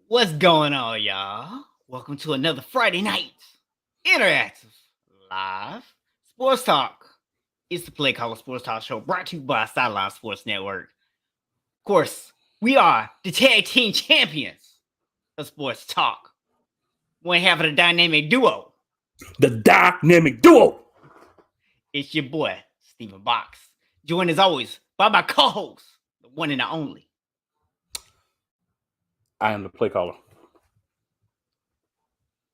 What's going on, y'all? Welcome to another Friday night interactive live sports talk. It's the Play Caller Sports Talk Show brought to you by Sideline Sports Network. Of course, we are the tag team champions of sports talk. One half of the dynamic duo. The dynamic duo. It's your boy, Stephen Box. Joined as always by my co-host, the one and the only. I am the play caller.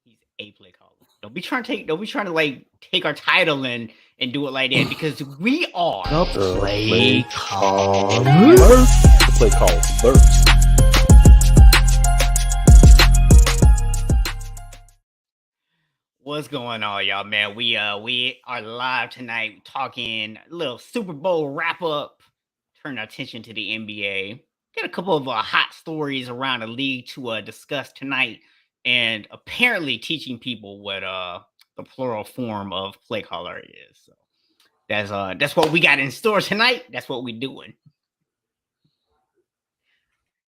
He's a play caller. Don't be trying to like take our title and do it like that because we are the play caller. The play caller first. What's going on, y'all, man? We are live tonight talking a little Super Bowl wrap up, turn our attention to the NBA. Got a couple of hot stories around the league to discuss tonight, and apparently teaching people what the plural form of play caller is. So that's what we got in store tonight. That's what we're doing.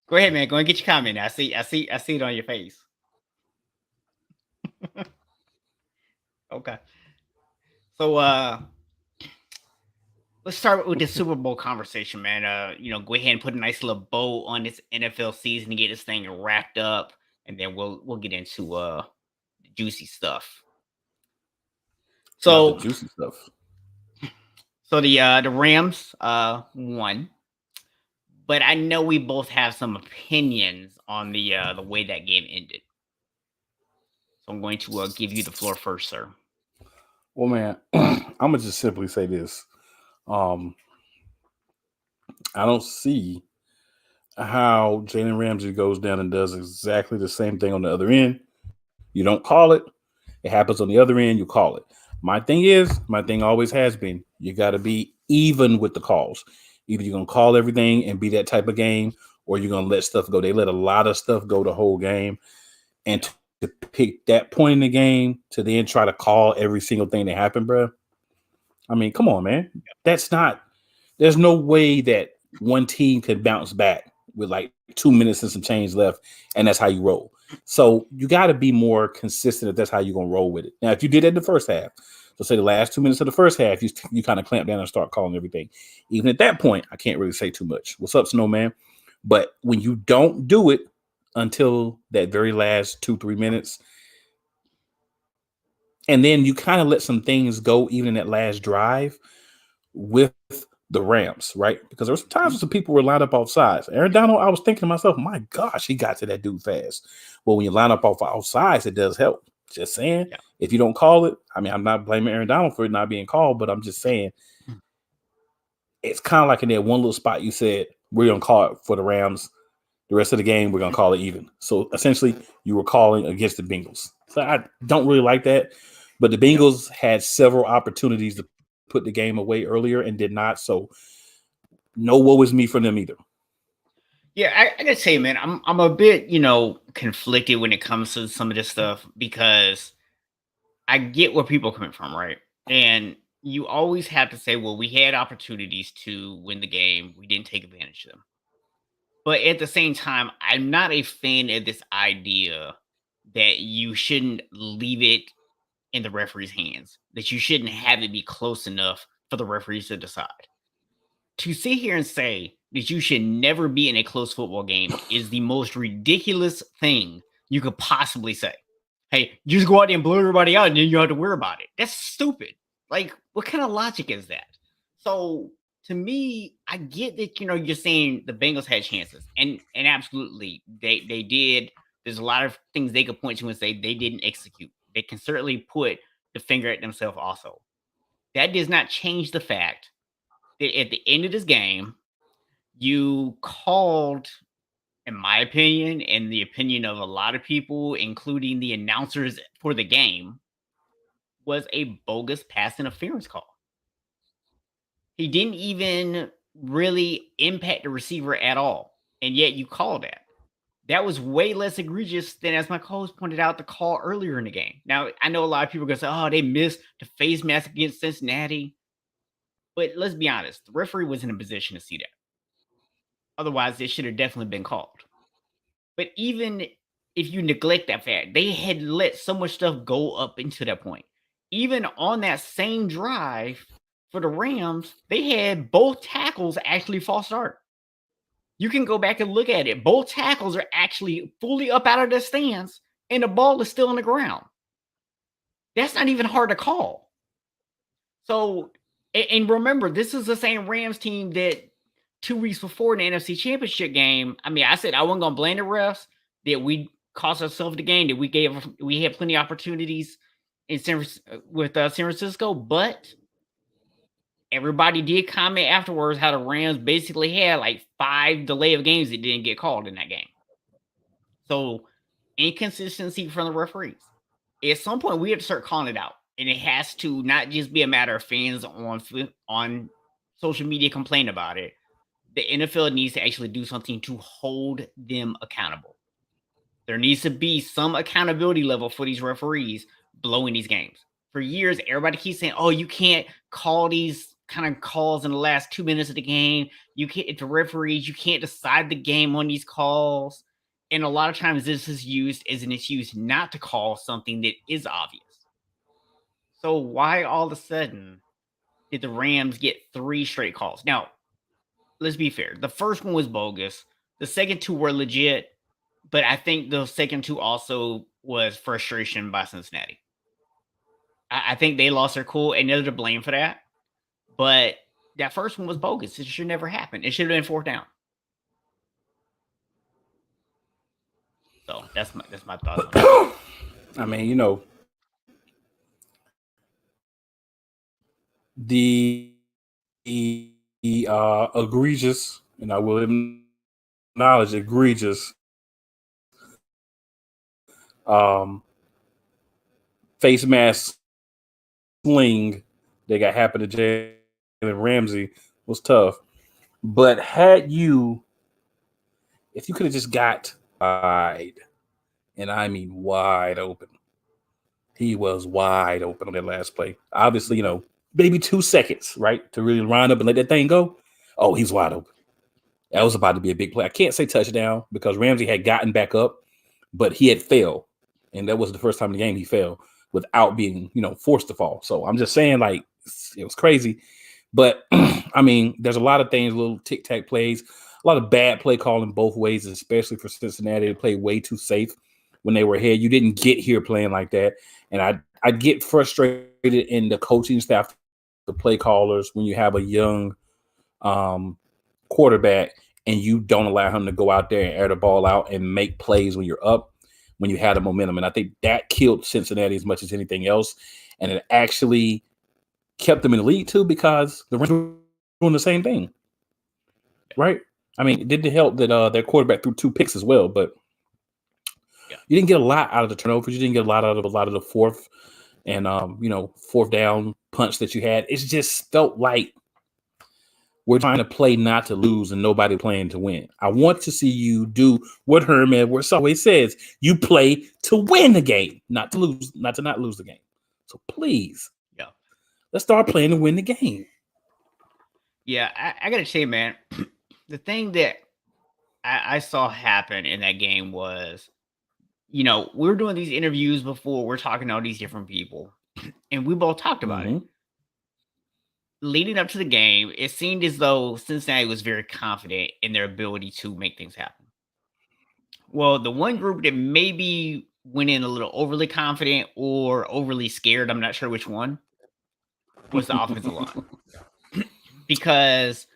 Go ahead, man. Go and get your comment. I see it on your face. Okay. So let's start with the Super Bowl conversation, man. Go ahead and put a nice little bow on this NFL season to get this thing wrapped up, and then we'll get into the juicy stuff. So the juicy stuff. So the Rams won, but I know we both have some opinions on the way that game ended. So I'm going to give you the floor first, sir. Well, man, I'm gonna just simply say this. I don't see how Jalen Ramsey goes down and does exactly the same thing on the other end. You don't call it. It happens on the other end. You call it. My thing always has been, you got to be even with the calls. Either you're going to call everything and be that type of game, or you're going to let stuff go. They let a lot of stuff go the whole game. And to pick that point in the game to then try to call every single thing that happened, bro. I mean, come on, man. There's no way that one team could bounce back with like 2 minutes and some change left, and that's how you roll. So you got to be more consistent if that's how you're going to roll with it. Now, if you did it in the first half, so say the last 2 minutes of the first half, you kind of clamp down and start calling everything. Even at that point, I can't really say too much. What's up, Snowman? But when you don't do it until that very last 2-3 minutes, and then you kind of let some things go even in that last drive with the Rams, right? Because there were some times when some people were lined up off sides. Aaron Donald, I was thinking to myself, my gosh, he got to that dude fast. Well, when you line up off sides, it does help. Just saying, If you don't call it, I mean, I'm not blaming Aaron Donald for it not being called, but I'm just saying it's kind of like in that one little spot you said, we're going to call it for the Rams. The rest of the game, we're going to call it even. So essentially, you were calling against the Bengals. So I don't really like that. But the Bengals had several opportunities to put the game away earlier and did not. So no woe is me for them either. Yeah, I gotta say, man, I'm a bit, conflicted when it comes to some of this stuff because I get where people are coming from, right? And you always have to say, well, we had opportunities to win the game. We didn't take advantage of them. But at the same time, I'm not a fan of this idea that you shouldn't leave it in the referee's hands, that you shouldn't have it be close enough for the referees to decide. To sit here and say that you should never be in a close football game is the most ridiculous thing you could possibly say. Hey, you just go out there and blow everybody out and then you don't have to worry about it. That's stupid. Like, what kind of logic is that? So to me, I get that, you're saying the Bengals had chances. And absolutely, they did. There's a lot of things they could point to and say they didn't execute. They can certainly put the finger at themselves also. That does not change the fact that at the end of this game, you called, in my opinion, and the opinion of a lot of people, including the announcers for the game, was a bogus pass interference call. He didn't even really impact the receiver at all, and yet you called that. That was way less egregious than, as my co-host pointed out, the call earlier in the game. Now, I know a lot of people are going to say, oh, they missed the face mask against Cincinnati. But let's be honest, the referee was in a position to see that. Otherwise, it should have definitely been called. But even if you neglect that fact, they had let so much stuff go up into that point. Even on that same drive for the Rams, they had both tackles actually false start. You can go back and look at it. Both tackles are actually fully up out of their stance, and the ball is still on the ground. That's not even hard to call. So, and remember, this is the same Rams team that 2 weeks before in the NFC Championship game. I mean, I said I wasn't gonna blame the refs that we cost ourselves the game, that we had plenty of opportunities in San Francisco, but everybody did comment afterwards how the Rams basically had like 5 delay of games that didn't get called in that game. So inconsistency from the referees. At some point, we have to start calling it out, and it has to not just be a matter of fans on social media complain about it. The NFL needs to actually do something to hold them accountable. There needs to be some accountability level for these referees blowing these games. For years, everybody keeps saying, "Oh, you can't call these kind of calls in the last 2 minutes of the game. You can't, the referees, you can't decide the game on these calls." And a lot of times, this is used as an excuse not to call something that is obvious. So why all of a sudden did the Rams get 3 straight calls? Now, let's be fair. The first one was bogus. The second 2 were legit, but I think the second 2 also was frustration by Cincinnati. I think they lost their cool and they're to blame for that. But that first one was bogus. It should never happen. It should have been 4th down. So that's my thoughts on that. I mean, the egregious, and I will acknowledge egregious face mask sling that got happened to Jalen Ramsey was tough. But if you could have just got wide, and I mean wide open, he was wide open on that last play. Obviously, maybe 2 seconds, right, to really line up and let that thing go. Oh, he's wide open. That was about to be a big play. I can't say touchdown because Ramsey had gotten back up, but he had failed. And that was the first time in the game he fell without being, forced to fall. So I'm just saying, like, it was crazy. But, I mean, there's a lot of things, little tic-tac plays, a lot of bad play calling both ways, especially for Cincinnati. They played way too safe when they were ahead. You didn't get here playing like that. And I get frustrated in the coaching staff, the play callers, when you have a young quarterback and you don't allow him to go out there and air the ball out and make plays when you're up, when you had a momentum. And I think that killed Cincinnati as much as anything else. And it actually kept them in the lead too, because the Rams were doing the same thing. Right? I mean, it didn't help that their quarterback threw 2 picks as well, but you didn't get a lot out of the turnovers. You didn't get a lot out of the fourth and 4th down punch that you had. It just felt like we're trying to play not to lose and nobody playing to win. I want to see you do what Herm Edwards always says. You play to win the game, not to lose, not lose the game. So please, let's start playing to win the game. Yeah, I got to say, man, the thing that I saw happen in that game was, we're doing these interviews before. We're talking to all these different people, and we both talked about it. Leading up to the game, it seemed as though Cincinnati was very confident in their ability to make things happen. Well, the one group that maybe went in a little overly confident or overly scared, I'm not sure which one, was the offensive line. Because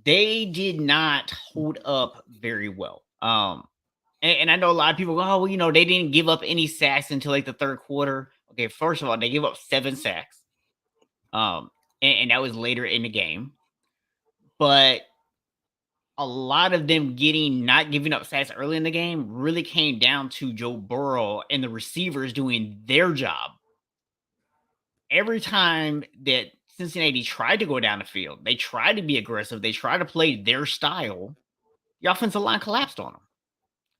they did not hold up very well. And I know a lot of people go, "Oh, well, they didn't give up any sacks until like the 3rd quarter." Okay, first of all, they gave up 7 sacks. And that was later in the game. But a lot of them not giving up sacks early in the game really came down to Joe Burrow and the receivers doing their job. Every time that Cincinnati tried to go down the field, they tried to be aggressive, they tried to play their style, the offensive line collapsed on them.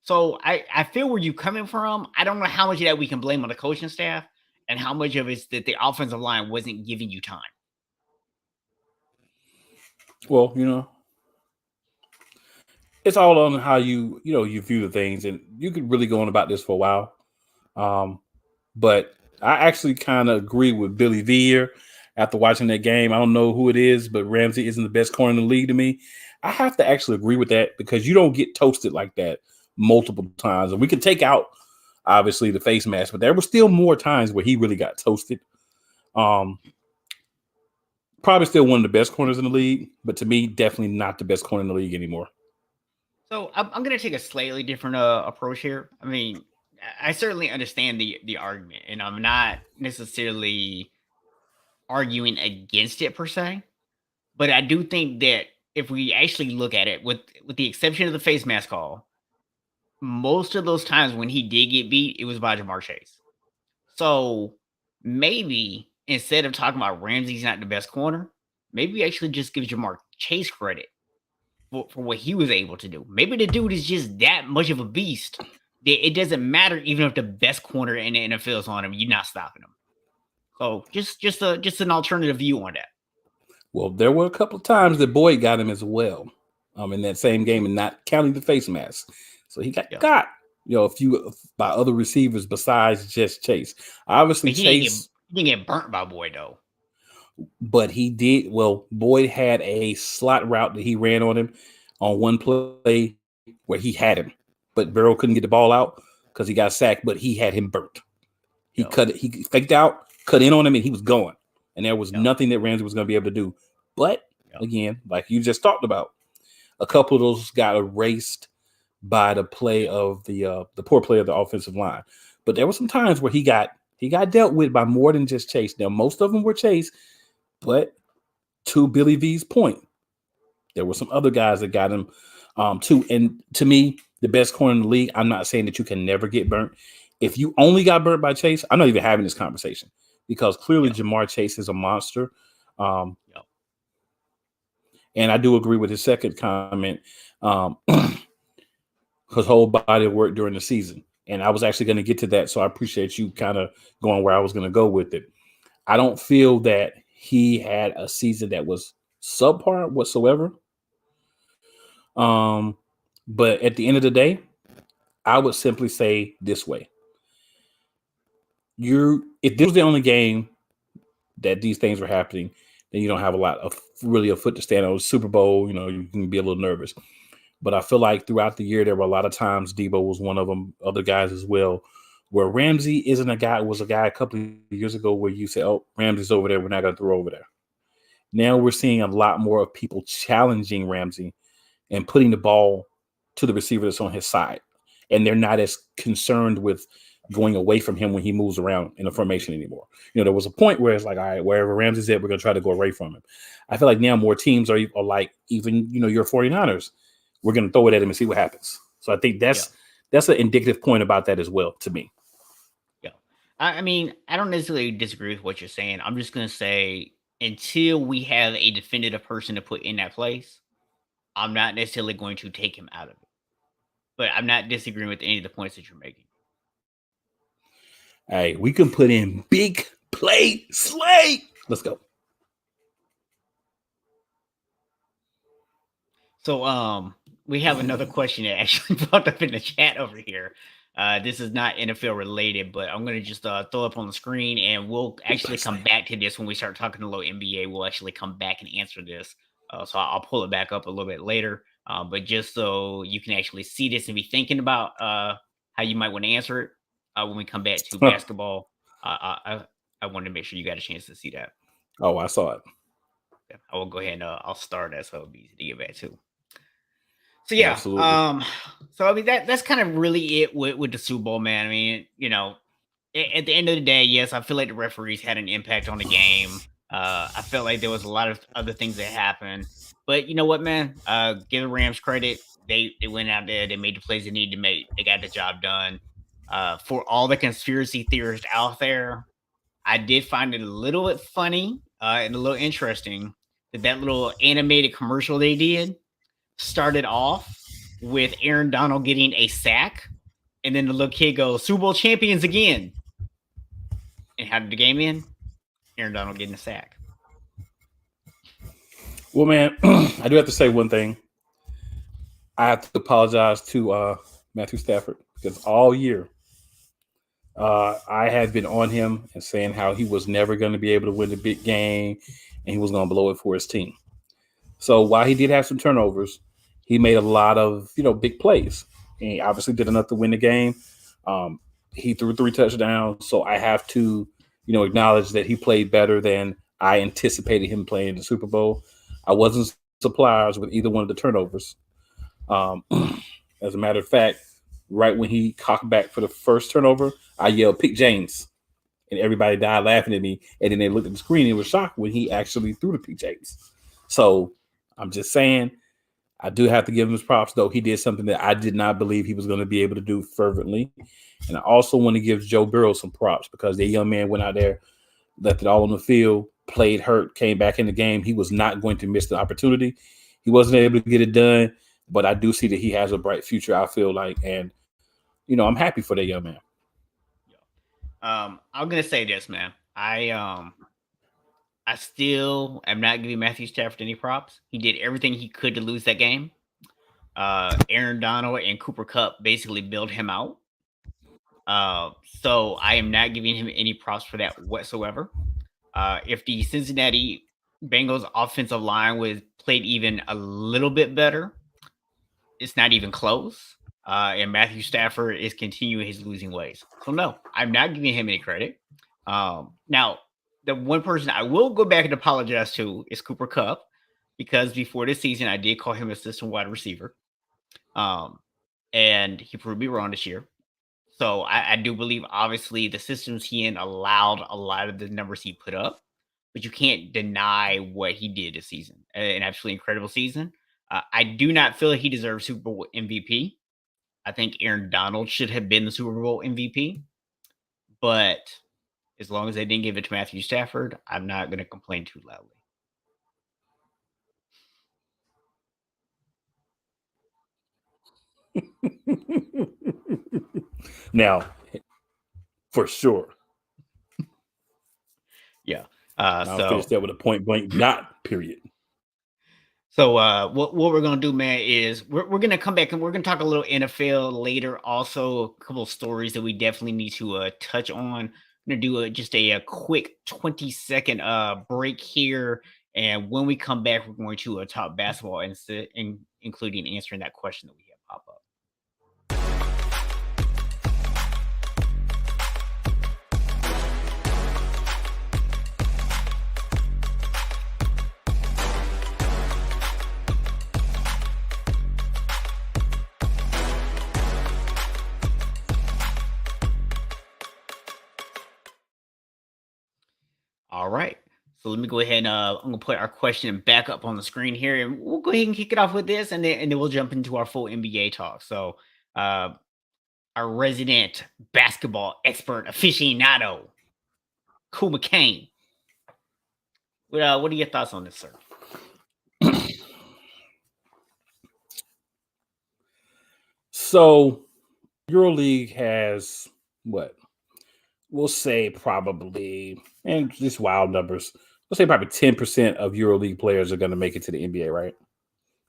So I feel where you're coming from. I don't know how much of that we can blame on the coaching staff and how much of it's that the offensive line wasn't giving you time. Well, it's all on how you view the things, and you could really go on about this for a while. Um, but I actually kind of agree with Billy V here after watching that game. I don't know who it is, but Ramsey isn't the best corner in the league to me. I have to actually agree with that because you don't get toasted like that multiple times. And we can take out obviously the face mask, but there were still more times where he really got toasted. Um, Probably still one of the best corners in the league, but to me, definitely not the best corner in the league anymore. So I'm going to take a slightly different approach here. I mean, I certainly understand the argument, and I'm not necessarily arguing against it per se. But I do think that if we actually look at it, with the exception of the face mask call, most of those times when he did get beat, it was by Jamar Chase. So maybe instead of talking about Ramsey's not the best corner, maybe we actually just give Jamar Chase credit for what he was able to do. Maybe the dude is just that much of a beast that it doesn't matter even if the best corner in the NFL is on him, you're not stopping him. So just an alternative view on that. Well, there were a couple of times that Boyd got him as well, in that same game, and not counting the face mask. So he Yeah. got a few by other receivers besides just Chase. Obviously, But Chase, he didn't get burnt by Boyd though. but he did. Well, Boyd had a slot route that he ran on him on one play where he had him, but Burrow couldn't get the ball out because he got sacked. But he had him burnt. He cut it. He faked out, cut in on him, and he was going. And there was nothing that Ramsey was going to be able to do. But again, like you just talked about, a couple of those got erased by the play of the poor play of the offensive line. But there were some times where he got dealt with by more than just Chase. Now, most of them were Chase, but to Billy V's point, there were some other guys that got him too. And to me, the best corner in the league, I'm not saying that you can never get burnt. If you only got burnt by Chase, I'm not even having this conversation because clearly Jamar Chase is a monster. And I do agree with his second comment, his whole body of work during the season. And I was actually going to get to that. So I appreciate you kind of going where I was going to go with it. I don't feel that he had a season that was subpar whatsoever. But at the end of the day, I would simply say this way. If this was the only game that these things were happening, then you don't have a lot of really a foot to stand on. Super Bowl, you can be a little nervous. But I feel like throughout the year, there were a lot of times, Debo was one of them, other guys as well, where Ramsey was a guy a couple of years ago where you say, oh, Ramsey's over there, we're not going to throw over there. Now we're seeing a lot more of people challenging Ramsey and putting the ball to the receiver that's on his side. And they're not as concerned with going away from him when he moves around in a formation anymore. There was a point where it's like, all right, wherever Ramsey's at, we're going to try to go away from him. I feel like now more teams are like, even, your 49ers, we're going to throw it at him and see what happens. So I think that's an indicative point about that as well to me. Yeah. I mean, I don't necessarily disagree with what you're saying. I'm just going to say until we have a definitive person to put in that place, I'm not necessarily going to take him out of it. But I'm not disagreeing with any of the points that you're making. Hey, we can put in big play slay. Let's go. So we have another question that actually popped up in the chat over here. This is not NFL related, but I'm going to just throw up on the screen, and we'll actually come back to this when we start talking a little NBA. We'll actually come back and answer this. So I'll pull it back up a little bit later. But just so you can actually see this and be thinking about how you might want to answer it when we come back to basketball, I wanted to make sure you got a chance to see that. Oh, I saw it. Yeah, I will go ahead and I'll start that so it'll be easy to get back to. So yeah, absolutely. So I mean that's kind of really it with the Super Bowl, man. I mean, at the end of the day, yes, I feel like the referees had an impact on the game. I felt like there was a lot of other things that happened, but you know what, man? Give the Rams credit. They went out there, they made the plays they needed to make. They got the job done. For all the conspiracy theorists out there, I did find it a little bit funny and a little interesting that little animated commercial they did started off with Aaron Donald getting a sack, and then the little kid goes, Super Bowl champions again. And how did the game end? Aaron Donald getting a sack. Well, man, I do have to say one thing. I have to apologize to Matthew Stafford because all year I had been on him and saying how he was never going to be able to win the big game and he was going to blow it for his team. So while he did have some turnovers, he made a lot of big plays. And he obviously did enough to win the game. Um, he threw 3 touchdowns, so I have to acknowledge that he played better than I anticipated him playing in the Super Bowl. I wasn't surprised with either one of the turnovers. Um, as a matter of fact, right when he cocked back for the first turnover, I yelled "Pick James," and everybody died laughing at me. And then they looked at the screen and was shocked when he actually threw the Pick James. So I'm just saying, I do have to give him his props, though. He did something that I did not believe he was going to be able to do fervently. And I also want to give Joe Burrow some props because that young man went out there, left it all on the field, played hurt, came back in the game. He was not going to miss the opportunity. He wasn't able to get it done, but I do see that he has a bright future, I feel like. And, I'm happy for that young man. I'm gonna say this, man. I still am not giving Matthew Stafford any props. He did everything he could to lose that game. Aaron Donald and Cooper Cup basically bailed him out. So I am not giving him any props for that whatsoever. If the Cincinnati Bengals offensive line was played even a little bit better, it's not even close. And Matthew Stafford is continuing his losing ways. So no, I'm not giving him any credit. Now, the one person I will go back and apologize to is Cooper Cup, because before this season I did call him a system wide receiver. And he proved me wrong this year. So I do believe obviously the systems he in allowed a lot of the numbers he put up, but you can't deny what he did this season. An absolutely incredible season. I do not feel like he deserves Super Bowl MVP. I think Aaron Donald should have been the Super Bowl MVP, but as long as they didn't give it to Matthew Stafford, I'm not going to complain too loudly. Now, for sure. Yeah. I'll finish that with a point blank dot, period. So what we're gonna do, man, is we're gonna come back and we're gonna talk a little NFL later. Also, a couple of stories that we definitely need to touch on. I'm gonna do just a quick 20-second break here, and when we come back, we're going to talk basketball and including answering that question that we have pop up. All right. So let me go ahead and I'm gonna put our question back up on the screen here, and we'll go ahead and kick it off with this, and then we'll jump into our full NBA talk. So, uh, our resident basketball expert aficionado, Cool McCain. What are your thoughts on this, sir? So, EuroLeague has what? We'll say probably, and just wild numbers, we'll say probably 10% of EuroLeague players are going to make it to the NBA, right?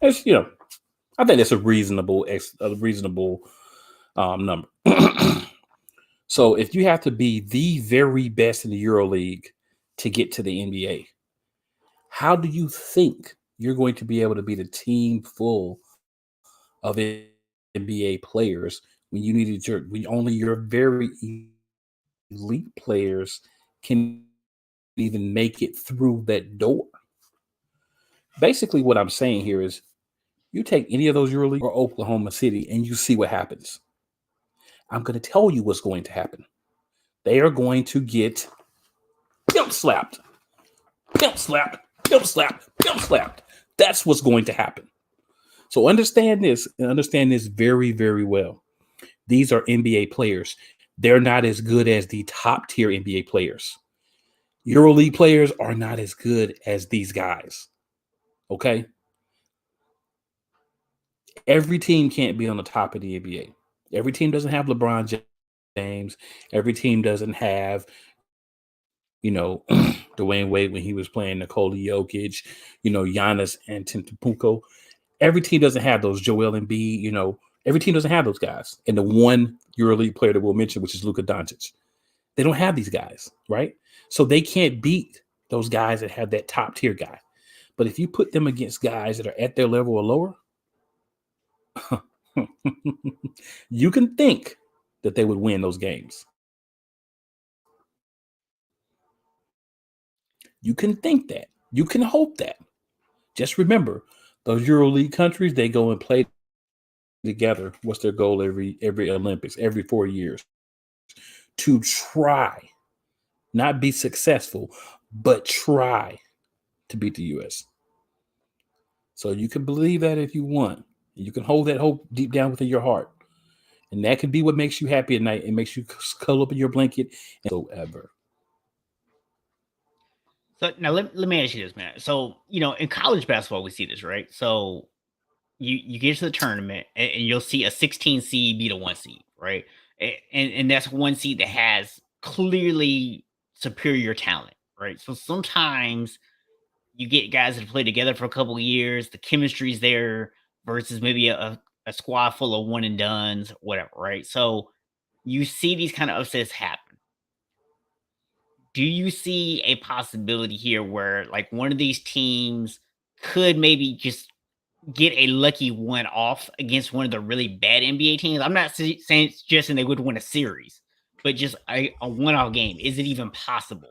That's, I think that's a reasonable number. So if you have to be the very best in the EuroLeague to get to the NBA, how do you think you're going to be able to beat a team full of NBA players when you needed when only your very elite players can even make it through that door? Basically, what I'm saying here is you take any of those EuroLeague or Oklahoma City and you see what happens. I'm going to tell you what's going to happen. They are going to get pimp slapped, pimp slapped, pimp slapped, pimp slapped. That's what's going to happen. So understand this, and understand this very, very well. These are NBA players. They're not as good as the top tier NBA players. EuroLeague players are not as good as these guys. Okay? Every team can't be on the top of the NBA. Every team doesn't have LeBron James. Every team doesn't have, Dwayne Wade when he was playing Nikola Jokic, Giannis Antetokounmpo. every team doesn't have those Joel Embiid, every team doesn't have those guys. And the one EuroLeague player that we'll mention, which is Luka Doncic, they don't have these guys, right? So they can't beat those guys that have that top tier guy. But if you put them against guys that are at their level or lower, you can think that they would win those games. You can think that. You can hope that. Just remember, those EuroLeague countries, they go and play together. What's their goal every Olympics, every 4 years? To try, not be successful, but try to beat the U.S. So you can believe that if you want. You can hold that hope deep down within your heart. And that can be what makes you happy at night and makes you cuddle up in your blanket and so ever. So now let me ask you this, man. So, in college basketball, we see this, right? So you get to the tournament and you'll see a 16 seed beat a 1 seed, right? And that's 1 seed that has clearly superior talent, right? So sometimes you get guys that play together for a couple of years, the chemistry's there versus maybe a squad full of one and dones, whatever, right? So you see these kind of upsets happen. Do you see a possibility here where like one of these teams could maybe just get a lucky one off against one of the really bad NBA teams? I'm not saying suggesting they would win a series, but just a one-off game. Is it even possible?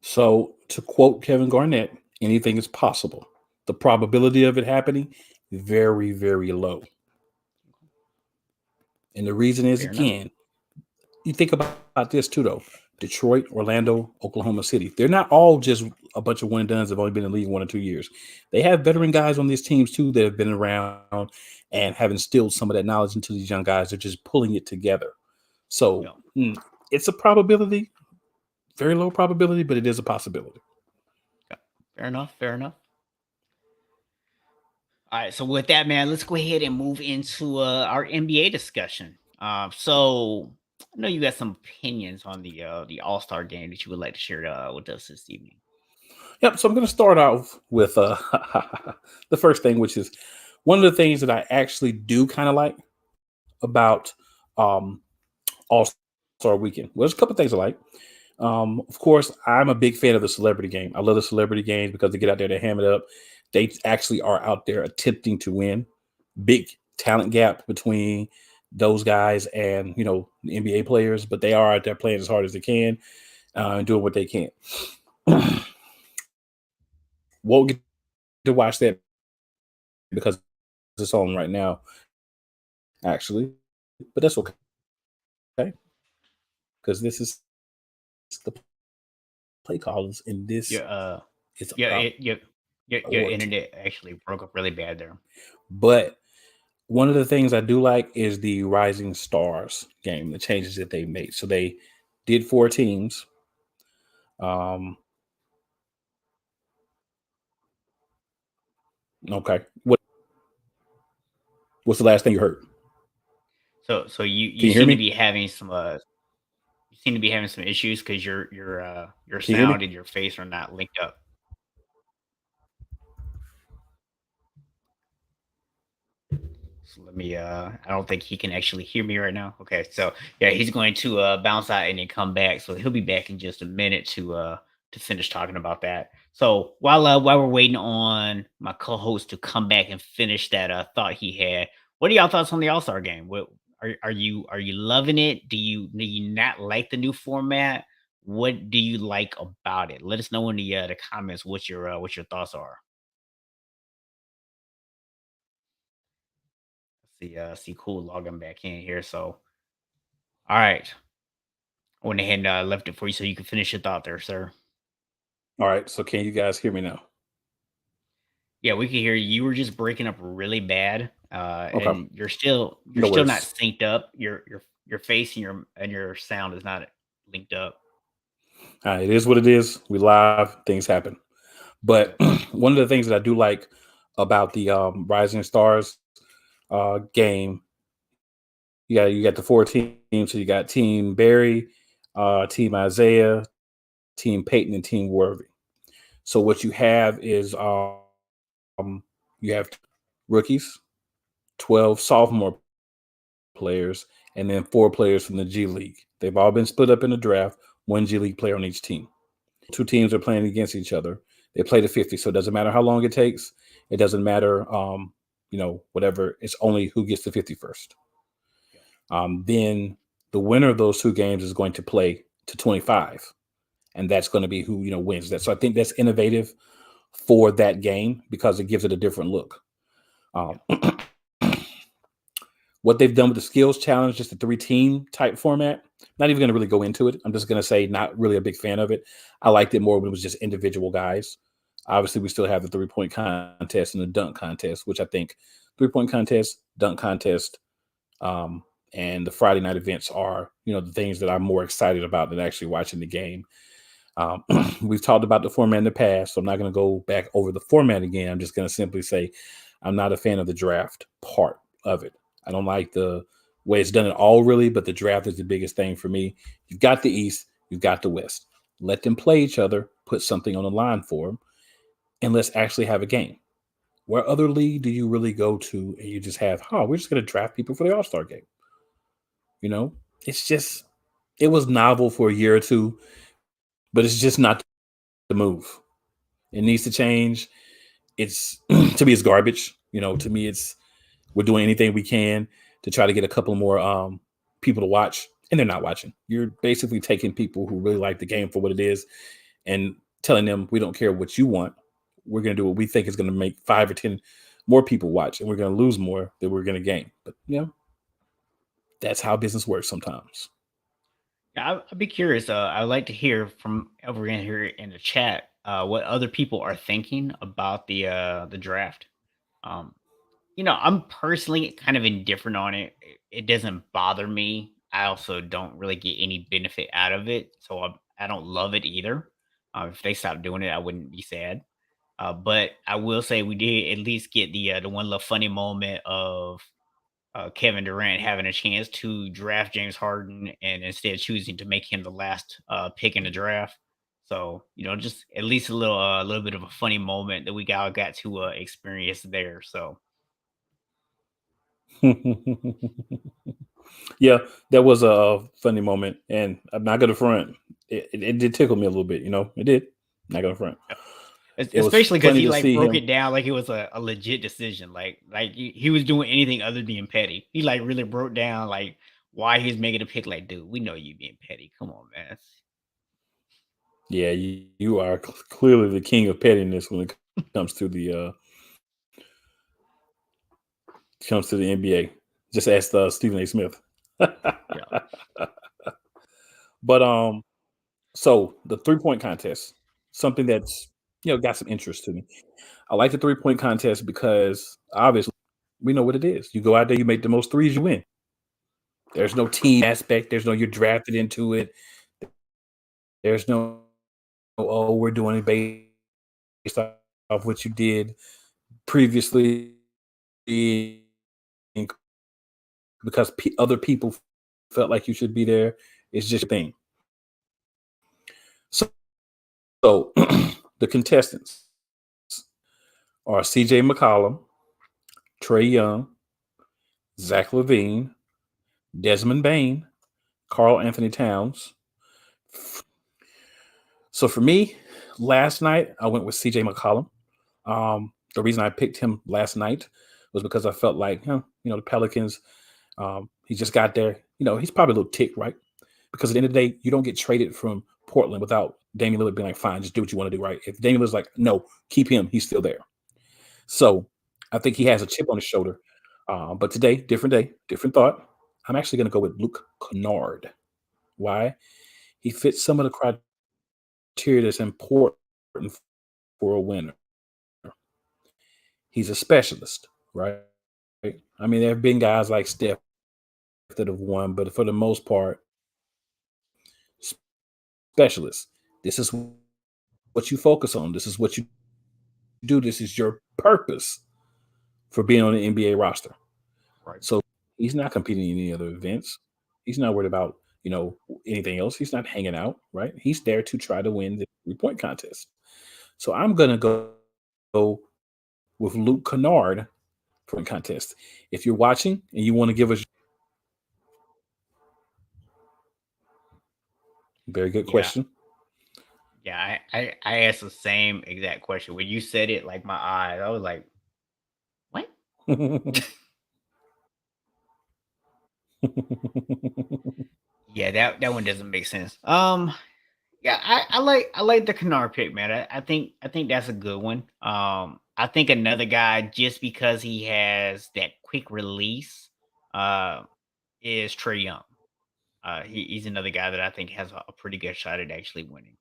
So to quote Kevin Garnett, anything is possible. The probability of it happening, very, very low. And the reason is, Fair enough. again, you think about this too, though. Detroit, Orlando, Oklahoma City. They're not all just a bunch of one and dones that have only been in the league 1 or 2 years. They have veteran guys on these teams too that have been around and have instilled some of that knowledge into these young guys. They're just pulling it together. So it's a probability, very low probability, but it is a possibility. Yeah. Fair enough. Fair enough. All right. So with that, man, let's go ahead and move into our NBA discussion. So I know you got some opinions on the All Star game that you would like to share with us this evening. Yep. So I'm going to start off with the first thing, which is one of the things that I actually do kind of like about All Star Weekend. Well, there's a couple things I like. Of course, I'm a big fan of the celebrity game. I love the celebrity games because they get out there, they ham it up. They actually are out there attempting to win. Big talent gap between those guys and the NBA players, but they are out there playing as hard as they can and doing what they can. Won't get to watch that because it's on right now, actually, but that's okay because this is the play callers, and this Your is your about your sport. internet actually broke up really bad there. But one of the things I do like is the Rising Stars game, the changes that they made. So they did 4 teams. Um, okay. What's the last thing you heard? So you Can you hear seem to me? be having some issues because your Can you hear me? sound and your face are not linked up. So let me I don't think he can actually hear me right now. Okay, so yeah, he's going to bounce out and then come back. So he'll be back in just a minute to finish talking about that. So while we're waiting on my co-host to come back and finish that thought he had, what are y'all thoughts on the All-Star game? What are you loving it? Do you not like the new format? What do you like about it? Let us know in the comments what your thoughts are. See cool logging back in here. So all right. I went ahead and left it for you so you can finish your thought there, sir. All right. So can you guys hear me now? Yeah, we can hear you. You were just breaking up really bad, Okay. and you're No still not worries. synced up. Your face and your sound is not linked up. It is what it is. We live. Things happen. But one of the things that I do like about the Rising Stars game, you got the 4 teams. So you got Team Barry, Team Isaiah, Team Peyton, and Team Worthy. So what you have is You have rookies, 12 sophomore players, and then 4 players from the G League. They've all been split up in the draft, one G League player on each team. Two teams are playing against each other. They play to 50, so it doesn't matter how long it takes. It doesn't matter, whatever. It's only who gets to 50 first. Then the winner of those 2 games is going to play to 25, and that's going to be who wins that. So I think that's innovative for that game because it gives it a different look. Um, what they've done with the skills challenge, just a 3-team type format. Not even going to really go into it. I'm just going to say not really a big fan of it. I liked it more when it was just individual guys. Obviously, we still have the 3-point contest and the dunk contest, which I think 3-point contest, dunk contest, and the Friday night events are, the things that I'm more excited about than actually watching the game. We've talked about the format in the past, so I'm not going to go back over the format again. I'm just going to simply say I'm not a fan of the draft part of it. I don't like the way it's done at all, really, but the draft is the biggest thing for me. You've got the East, you've got the West. Let them play each other, put something on the line for them, and let's actually have a game. Where other league do you really go to and you just have, we're just going to draft people for the All-Star game? It's just, it was novel for a year or two, but it's just not the move. It needs to change. It's to me, it's garbage. To me, it's we're doing anything we can to try to get a couple more people to watch, and they're not watching. You're basically taking people who really like the game for what it is and telling them we don't care what you want. We're going to do what we think is going to make 5 or 10 more people watch, and we're going to lose more than we're going to gain. But that's how business works sometimes. Yeah, I'd be curious. I'd like to hear from over in here in the chat what other people are thinking about the draft. Um, I'm personally kind of indifferent on it. It doesn't bother me. I also don't really get any benefit out of it, so I don't love it either. If they stopped doing it, I wouldn't be sad. But I will say we did at least get the one little funny moment of Kevin Durant having a chance to draft James Harden and instead choosing to make him the last pick in the draft. So just at least a little bit of a funny moment that we got to experience there. So Yeah, that was a funny moment, and I'm not gonna front. It did tickle me a little bit, It did. Not gonna front. It was especially because funny he to like see broke him. it down like it was a legit decision. Like he was doing anything other than being petty. He like really broke down like why he's making a pick. Like, dude, we know you being petty. Come on, man. Yeah, you are clearly the king of pettiness when it comes to the NBA. Just ask Stephen A. Smith. Yeah. But so the 3-point contest, something that's got some interest to me. I like the 3-point contest because obviously we know what it is. You go out there, you make the most threes, you win. There's no team aspect. There's no you're drafted into it. There's no we're doing it based off what you did previously because other people felt like you should be there. It's just a thing. So the contestants are C.J. McCollum, Trey Young, Zach LaVine, Desmond Bain, Carl Anthony Towns. So for me, last night I went with C.J. McCollum. The reason I picked him last night was because I felt like, the Pelicans, he just got there. He's probably a little ticked, right? Because at the end of the day, you don't get traded from Portland without Damian Lillard being like, fine, just do what you want to do, right? If Damian Lillard's like, no, keep him, he's still there. So I think he has a chip on his shoulder. But today, different day, different thought. I'm actually going to go with Luke Kennard. Why? He fits some of the criteria that's important for a winner. He's a specialist, right? I mean, there have been guys like Steph that have won, but for the most part, specialists. This is what you focus on. This is what you do. This is your purpose for being on the NBA roster. Right. So he's not competing in any other events. He's not worried about, anything else. He's not hanging out, right? He's there to try to win the 3-point contest. So I'm going to go with with Luke Kennard for a contest. If you're watching and you want to give us very good Yeah, question. yeah. I asked the same exact question when you said it. Like my eyes, I was like, "What?" Yeah, that one doesn't make sense. Yeah, I like the Kennard pick, man. I think that's a good one. I think another guy just because he has that quick release, uh, is Trey Young. He's another guy that I think has a pretty good shot at actually winning.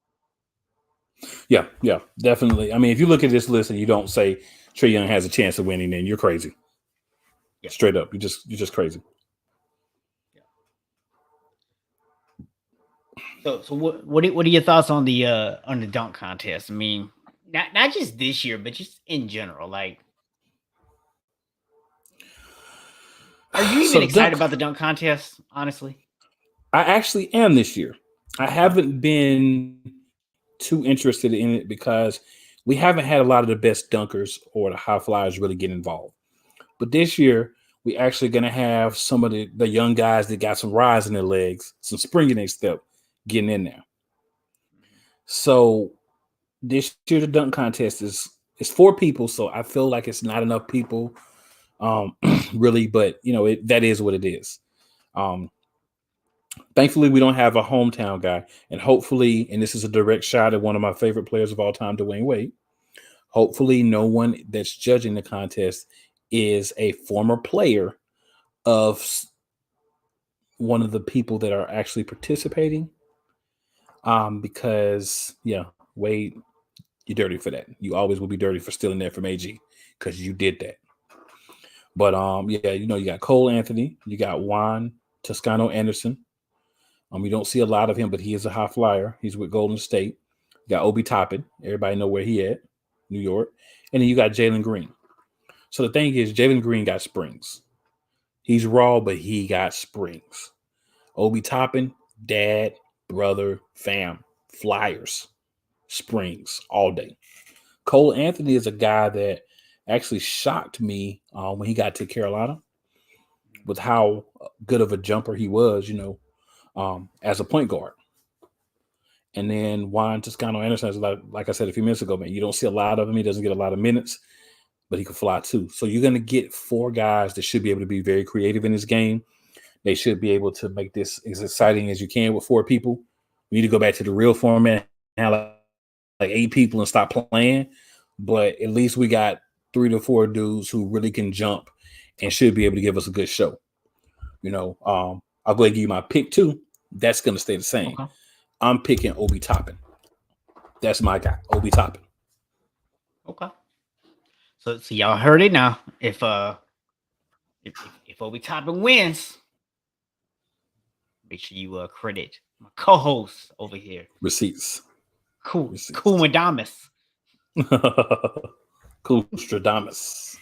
Yeah, yeah, definitely. I mean, if you look at this list and you don't say Trey Young has a chance of winning, then you're crazy. Yeah, Straight up, you're just crazy. yeah. So what are your thoughts on the dunk contest? I mean, not just this year, but just in general. Like, are you So even the excited dunk, about the dunk contest? Honestly, I actually am this year. I okay. haven't been too interested in it because we haven't had a lot of the best dunkers or the high flyers really get involved. But this year, we actually going to have some of the young guys that got some rise in their legs, some spring in their step, getting in there. Mhm. So this year, the dunk contest is four people. So I feel like it's not enough people, um, really. But that is what it is. Um, Thankfully, we don't have a hometown guy, and hopefully, and this is a direct shot at one of my favorite players of all time, Dwayne Wade. Hopefully, no one that's judging the contest is a former player of one of the people that are actually participating. Because yeah, Wade, you're dirty for that. You always will be dirty for stealing that from AG because you did that. But yeah, you got Cole Anthony, you got Juan Toscano Anderson. You don't see a lot of him, but he is a high flyer. He's with Golden State. You got Obi Toppin. Everybody know where he at, New York. And then you got Jalen Green. So the thing is, Jalen Green got springs. He's raw, but he got springs. Obi Toppin, dad, brother, fam, flyers, springs all day. Cole Anthony is a guy that actually shocked me when he got to Carolina with how good of a jumper he was, as a point guard. And then Juan Toscano Anderson, is like I said a few minutes ago, man, you don't see a lot of him. He doesn't get a lot of minutes, but he can fly too. So you're going to get four guys that should be able to be very creative in this game. They should be able to make this as exciting as you can with four people. We need to go back to the real format and have like eight people and stop playing. But at least we got 3 to 4 dudes who really can jump and should be able to give us a good show. I'll go ahead and give you my pick too. That's going to stay the same. Okay. I'm picking Obi Toppin. That's my guy, Obi Toppin. Okay. So y'all heard it now. If Obi Toppin wins, make sure you credit my co-host over here, Receipts. Cool Receipts. Madamus. Cool Stradamus.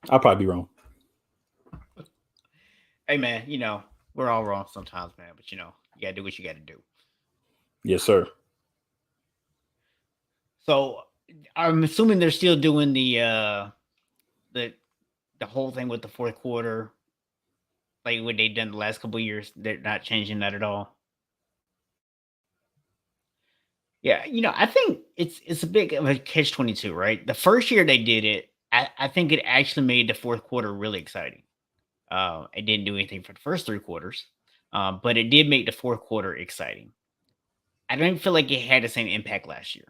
I'll probably be wrong. Hey man, we're all wrong sometimes, man. But you gotta do what you gotta do. Yes, sir. So I'm assuming they're still doing the the whole thing with the fourth quarter, like what they've done the last couple of years. They're not changing that at all. Yeah, I think it's a big of a catch-22, right? The first year they did it, I think it actually made the fourth quarter really exciting. It didn't do anything for the first three quarters, but it did make the fourth quarter exciting. I don't feel like it had the same impact last year.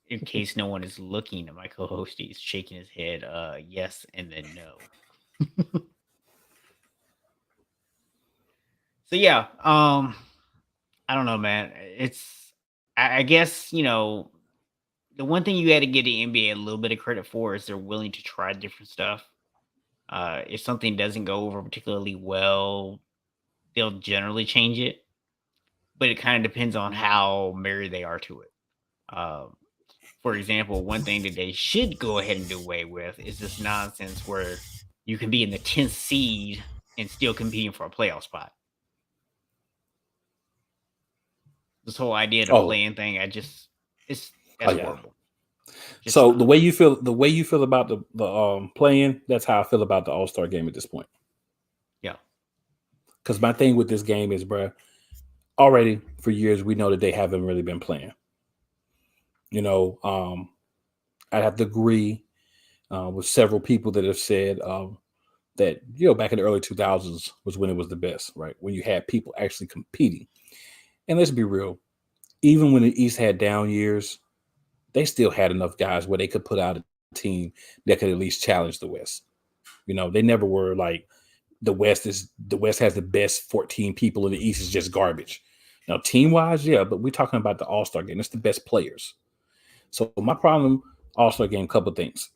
In case no one is looking at my co-host, he's shaking his head, yes, and then no. So yeah, I don't know, man. I guess the one thing you got to give the NBA a little bit of credit for is they're willing to try different stuff. If something doesn't go over particularly well, they'll generally change it, but it kind of depends on how married they are to it. Um, for example, one thing that they should go ahead and do away with is this nonsense where you can be in the 10th seed and still competing for a playoff spot. This whole idea of the Oh, playing thing, that's yeah. horrible. Just So stop. the way you feel about the playing, that's how I feel about the All-Star game at this point. Yeah. Because my thing with this game is, bruh, already for years we know that they haven't really been playing. You know, I'd have to agree with several people that have said that back in the early 2000s was when it was the best, right? When you had people actually competing. And let's be real, even when the East had down years, they still had enough guys where they could put out a team that could at least challenge the West. They never were like the West has the best 14 people and the East is just garbage. Now, team wise, yeah, but we're talking about the All-Star game. It's the best players. So my problem, All-Star game, couple things.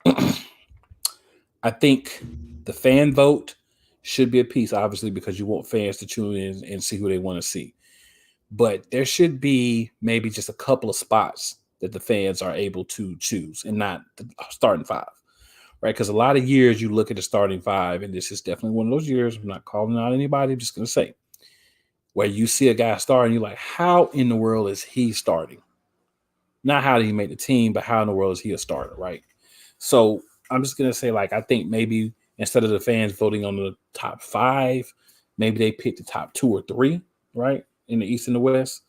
I think the fan vote should be a piece, obviously, because you want fans to tune in and see who they want to see. But there should be maybe just a couple of spots that the fans are able to choose and not the starting five, right? Because a lot of years you look at the starting five, and this is definitely one of those years. I'm not calling out anybody. I'm just going to say where you see a guy starting, you're like, how in the world is he starting? Not how did he make the team, but how in the world is he a starter, right? So I'm just going to say, like, I think maybe instead of the fans voting on the top five, maybe they pick the top 2 or 3, right? In the East and the West.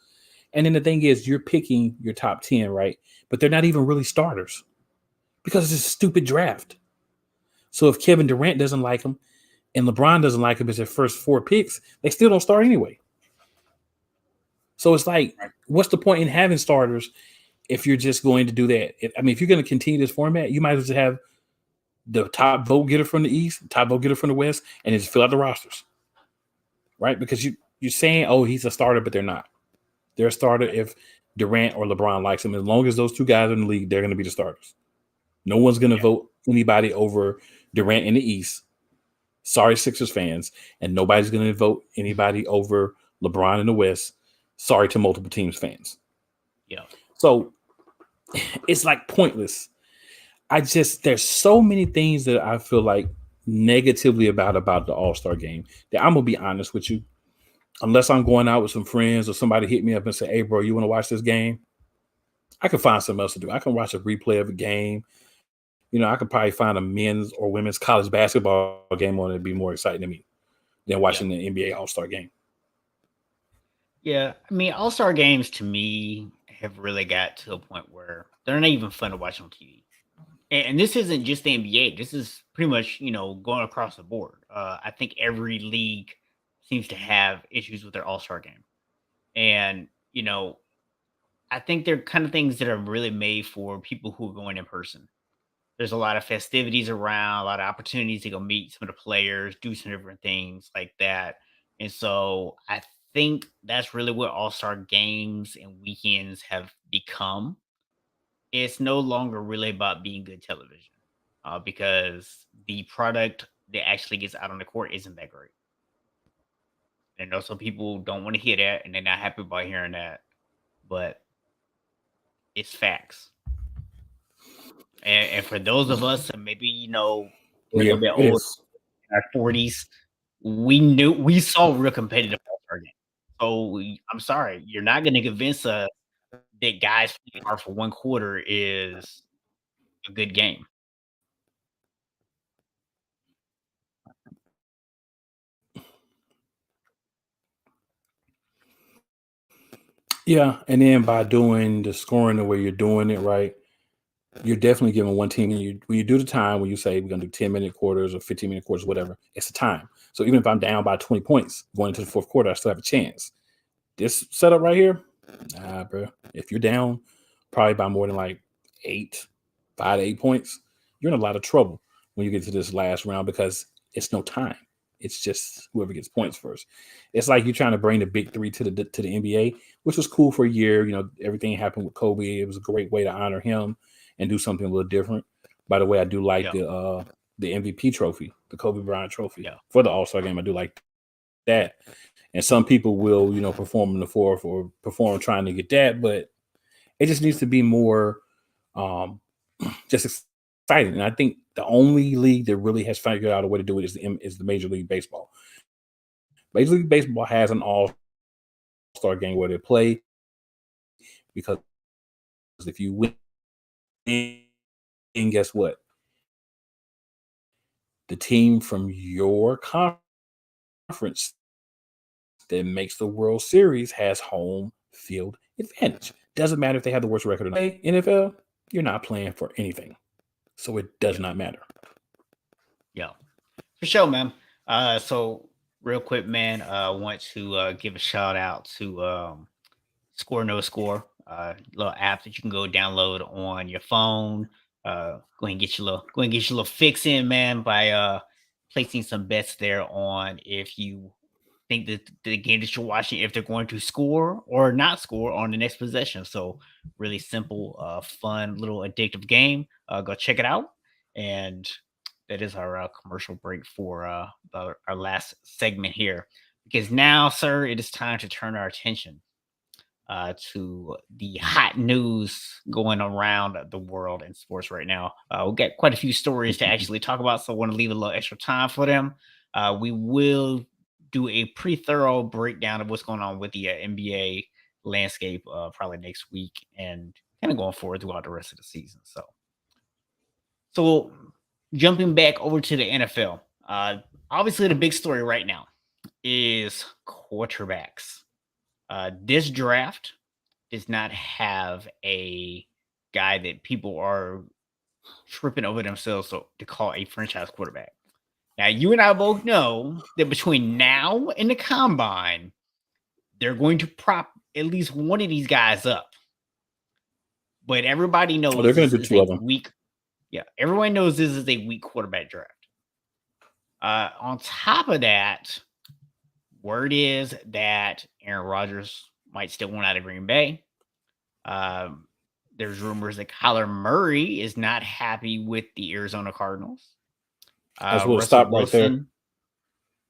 And then the thing is, you're picking your top 10, right? But they're not even really starters because it's a stupid draft. So if Kevin Durant doesn't like him and LeBron doesn't like him as their first 4 picks, they still don't start anyway. So it's like, what's the point in having starters if you're just going to do that? If you're going to continue this format, you might as well have the top vote getter from the East, top vote getter from the West, and just fill out the rosters, right? Because you're saying, oh, he's a starter, but they're not. They're a starter if Durant or LeBron likes him. As long as those 2 guys are in the league, they're going to be the starters. No one's going to vote anybody over Durant in the East. Sorry, Sixers fans. And nobody's going to vote anybody over LeBron in the West. Sorry to multiple teams fans. Yeah. So it's like pointless. There's so many things that I feel like negatively about the All-Star game that I'm going to be honest with you. Unless I'm going out with some friends or somebody hit me up and say, hey, bro, you want to watch this game? I can find something else to do. I can watch a replay of a game. I could probably find a men's or women's college basketball game on it. It'd be more exciting to me than watching the NBA All-Star game. Yeah. All-Star games to me have really got to a point where they're not even fun to watch on TV. And this isn't just the NBA. This is pretty much, going across the board. I think every league seems to have issues with their All-Star game. And, I think they're kind of things that are really made for people who are going in person. There's a lot of festivities around, a lot of opportunities to go meet some of the players, do some different things like that. And so I think that's really what All-Star games and weekends have become. It's no longer really about being good television, because the product that actually gets out on the court isn't that great. And I know some people don't want to hear that and they're not happy about hearing that, but it's facts. And for those of us that maybe, we're a Yeah, little bit it old, is. in our 40s, we saw real competitive All-Star games. So I'm sorry, you're not going to convince us that guys playing hard for 1 quarter is a good game. Yeah, and then by doing the scoring the way you're doing it, right, you're definitely giving one team. And when you do the time, when you say we're gonna do 10-minute quarters or 15-minute quarters, whatever, it's a time. So even if I'm down by 20 points going into the 4th quarter, I still have a chance. This setup right here, nah, bro. If you're down probably by more than like 5 to 8 points, you're in a lot of trouble when you get to this last round because it's no time. It's just whoever gets points first. It's like you're trying to bring the big 3 to the NBA, which was cool for a year. Everything happened with Kobe. It was a great way to honor him and do something a little different. By the way, I do like Yeah. the MVP trophy, the Kobe Bryant trophy Yeah. for the All-Star game. I do like that. And some people will, perform in the 4th or perform trying to get that, but it just needs to be more just exciting. And I think the only league that really has figured out a way to do it is the Major League Baseball. Major League Baseball has an All-Star game where they play because if you win, guess what? The team from your conference that makes the World Series has home field advantage. Doesn't matter if they have the worst record or not. NFL, you're not playing for anything. So it does not matter. Yeah, for sure, man. So real quick, man, I want to give a shout out to Score No Score, little app that you can go download on your phone. Go ahead and get your little fix in, man, by placing some bets there on if you think that the game that you're watching, if they're going to score or not score on the next possession. So really simple, fun, little addictive game. Go check it out. And that is our commercial break for our last segment here. Because now, sir, it is time to turn our attention to the hot news going around the world in sports right now. We've got quite a few stories to actually talk about, so I want to leave a little extra time for them. We will do a pretty thorough breakdown of what's going on with the NBA landscape probably next week and kind of going forward throughout the rest of the season. So jumping back over to the NFL, obviously the big story right now is quarterbacks. This draft does not have a guy that people are tripping over themselves to call a franchise quarterback. Now, you and I both know that between now and the combine, they're going to prop at least one of these guys up. But everybody knows they're going this to do is two a of them. weak. Yeah, everyone knows this is a weak quarterback draft. On top of that, word is that Aaron Rodgers might still want out of Green Bay. There's rumors that Kyler Murray is not happy with the Arizona Cardinals. I just want to Russell stop right there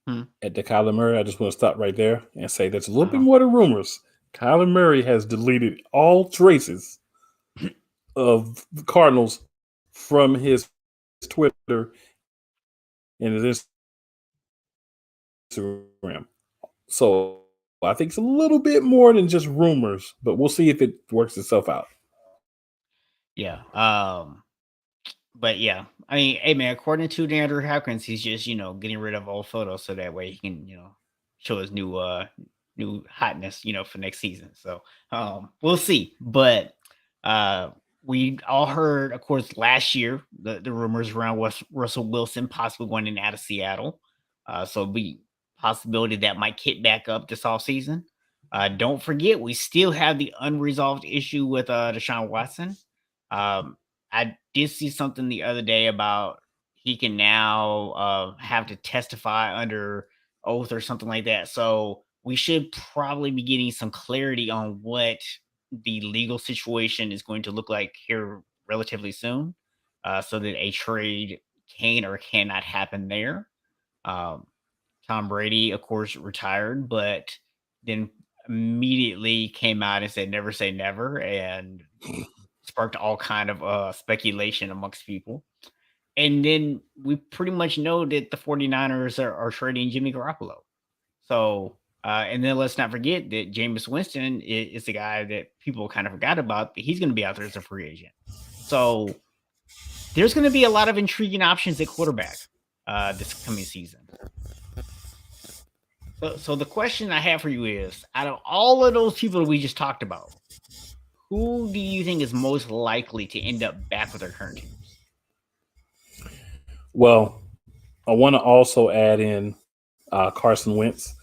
Wilson. at the Kyler Murray. I just want to stop right there and say that's a little bit more than rumors. Kyler Murray has deleted all traces of the Cardinals from his Twitter and his Instagram. So I think it's a little bit more than just rumors, but we'll see if it works itself out. Yeah. But yeah, I mean, hey man, according to Andrew Hopkins, he's just getting rid of old photos so that way he can show his new hotness for next season. So we'll see. But we all heard, of course, last year the rumors around Russell Wilson possibly going in out of Seattle. So be possibility that might kick back up this offseason. Don't forget, we still have the unresolved issue with Deshaun Watson. I did see something the other day about he can now have to testify under oath or something like that. So we should probably be getting some clarity on what the legal situation is going to look like here relatively soon, so that a trade can or cannot happen there. Um, Tom Brady, of course, retired, but then immediately came out and said never say never, and sparked all kind of speculation amongst people. And then we pretty much know that the 49ers are trading Jimmy Garoppolo. So and then let's not forget that Jameis Winston is the guy that people kind of forgot about, but he's going to be out there as a free agent. So there's going to be a lot of intriguing options at quarterback this coming season. So the question I have for you is, out of all of those people we just talked about, who do you think is most likely to end up back with their current teams? Well, I want to also add in Carson Wentz,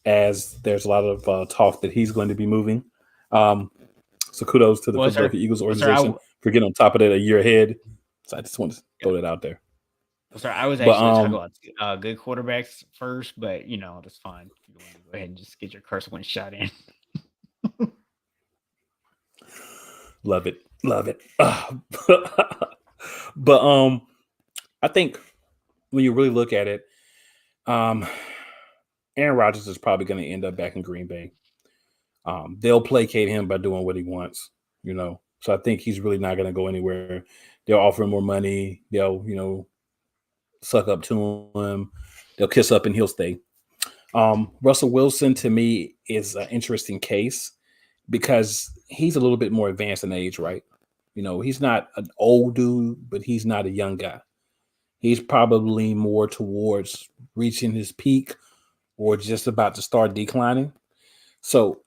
as there's a lot of talk that he's going to be moving. So kudos to the Philadelphia Eagles organization for getting on top of that a year ahead. So I just want to throw that out there. Sorry, I was actually talking about good quarterbacks first, but that's fine. You want to go ahead and just get your Carson Wentz shot in. Love it. But I think when you really look at it, Aaron Rodgers is probably going to end up back in Green Bay. They'll placate him by doing what he wants, So I think he's really not going to go anywhere. They'll offer him more money. They'll, suck up to him. They'll kiss up and he'll stay. Russell Wilson, to me, is an interesting case because he's a little bit more advanced in age, right? He's not an old dude, but he's not a young guy. He's probably more towards reaching his peak or just about to start declining. So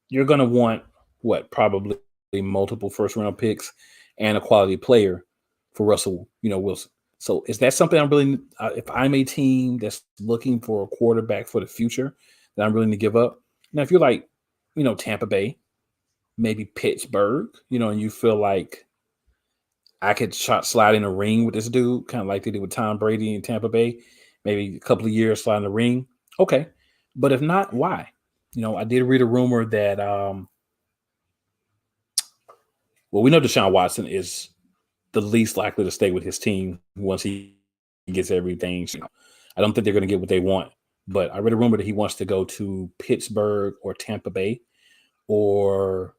you're going to want what, probably multiple first round picks and a quality player for Russell, Wilson. So is that something I'm really, if I'm a team that's looking for a quarterback for the future, that I'm willing to give up? Now, if you're like, Tampa Bay, maybe Pittsburgh, and you feel like I could slide in a ring with this dude, kind of like they did with Tom Brady in Tampa Bay, maybe a couple of years slide in the ring. Okay. But if not, why? I did read a rumor that, well, we know Deshaun Watson is the least likely to stay with his team once he gets everything. I don't think they're going to get what they want. But I read a rumor that he wants to go to Pittsburgh or Tampa Bay, or